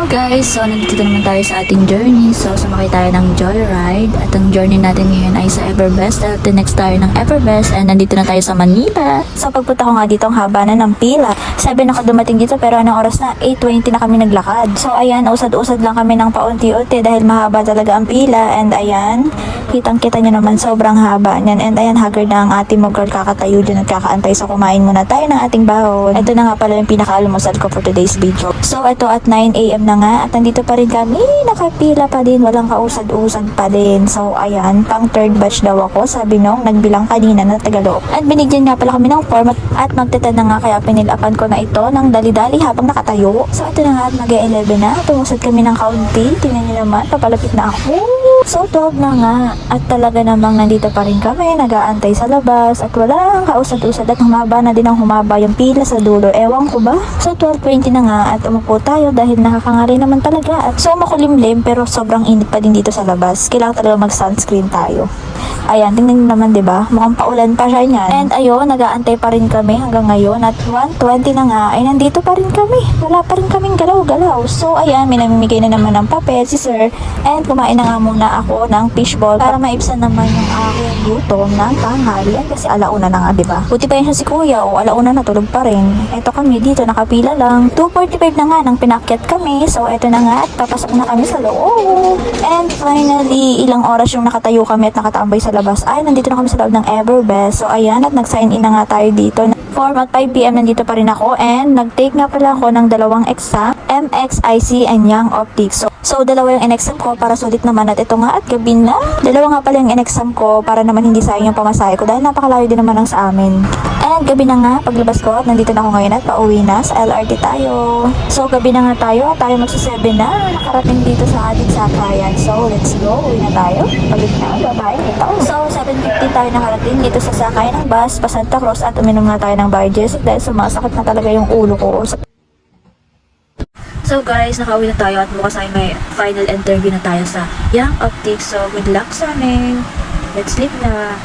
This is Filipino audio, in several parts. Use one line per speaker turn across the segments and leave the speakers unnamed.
Guys, so nandito na naman tayo sa ating journey. So sumakay tayo ng Joyride at ang journey natin ngayon ay sa Everbest at the next tayo ng Everbest and nandito na tayo sa Manila. So pagpunta ko nga dito ang haba na ng pila. 7 ako dumating dito pero anong oras na? 8:20 na kami naglakad. So ayan, usad-usad lang kami ng paunti-unti dahil mahaba talaga ang pila and ayan, kitang-kita nyo naman sobrang haba niyan and ayan, haggard na ang ate mo girl, kakatayo dyan at kakaantay. So kumain muna tayo ng ating bahon. Ito na nga pala yung pinaka-almusal ko for today's video. So ito at 9 AM na nga at nandito pa rin kami, nakapila pa din, walang kausad-usad pa din. So ayan, pang third batch daw ako, sabi nung nagbilang kanina na Tagalog. At binigyan nga pala kami ng form at magtetad na nga kaya pinilapan ko na ito ng dali-dali habang nakatayo. So ito na nga at mag-11 na, tumusad kami ng kaunti, tingnan nyo naman, papalapit na ako. So tuwag na nga at talaga namang nandito pa rin kami, nag-aantay sa labas at walang kausad-usad at humaba na din ang humaba yung pila sa dulo, ewan ko ba? So 12:20 na nga at umupo tayo dahil nakakangari naman talaga at so makulimlim pero sobrang init pa din dito sa labas, kailangan talaga mag-sunscreen tayo. Ayan, tingnan nyo naman, diba? Mukhang paulan pa siya niyan. And ayun, nag-aantay pa rin kami hanggang ngayon. At 1:20 na nga, ay nandito pa rin kami. Wala pa rin kaming galaw-galaw. So, ayan, may namimigay na naman ng papel si sir. And kumain na nga muna ako ng fishball para maibsan naman yung aking gutom ng tanghalian. Kasi alauna na nga, diba? Buti pa yun siya si kuya. O, alauna na, tulog pa rin. Ito kami dito, nakapila lang. 2:45 na nga nang pinakyat kami. So, ito na nga at papasok na kami sa loob. And finally, ilang oras yung nakatayo kami at nakatambay sa labas ay nandito na kami sa loob ng Everbest. So ayan, at nag-sign in na nga tayo dito. Form at 5 PM nandito pa rin ako and nag-take nga pala ako ng dalawang exam, MXIC and Young Optics. So dalawa yung in-exam ko para sulit naman at ito nga at gabi na. Dalawa nga pala yung in-exam ko para naman hindi sayang yung pamasahe ko dahil napakalayo din naman ang sa amin. And gabi na nga, paglabas ko at nandito na ako ngayon at pauwi na sa LRT tayo. So gabi na nga tayo magsa-7 na. Nakarating dito sa ating sakayan. So let's go, uwi na tayo. Pagod na, bye-bye. So 7:50 tayo nakarating dito sa sakayan ng bus pa Santa Cruz at uminom nga tayo ng Biogesic dahil sumasakit na talaga yung ulo ko. So guys, nakauwi na tayo at bukas ay may final interview na tayo sa Young Optics. So good luck sa amin. Let's sleep na.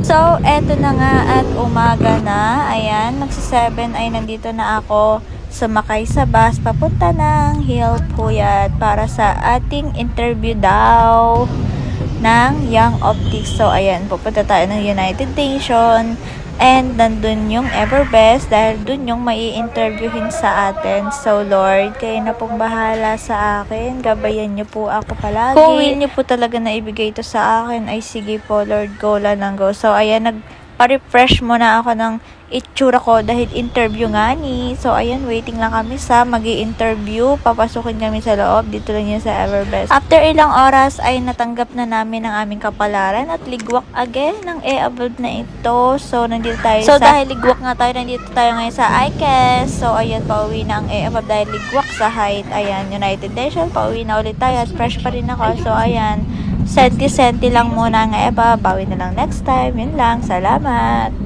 So eto na nga at umaga na. Ayan, magsa-7 ay nandito na ako sumakay sa bus papunta ng Hill Puyat para sa ating interview daw ng Young Optics. So ayan, pupunta tayo ng United Nations. And nandun yung Everbest dahil dun yung mai-interviewin sa atin. So Lord, kayo na pong bahala sa akin. Gabayan niyo po ako palagi. Kung will niyo po talaga na ibigay ito sa akin, ay sige po Lord, go lang ng go. So ayan, nagpa-refresh muna ako ng itsura ko dahil interview nga ni. So ayan, waiting lang kami sa magi-interview. Papasukin kami sa loob. Dito lang yun sa Everbest. After ilang oras ay natanggap na namin ang aming kapalaran at ligwak again ng e-abroad na ito. So nandito tayo dahil ligwak nga tayo, nandito tayo ngayon sa ICAS. So ayan, pauwi na ang e-abroad dahil ligwak sa height. Ayan, United Nations, pauwi na ulit tayo at fresh pa rin ako. So ayan, senti-senti lang muna ang e-abroad. Bawi na lang next time. Yun lang. Salamat.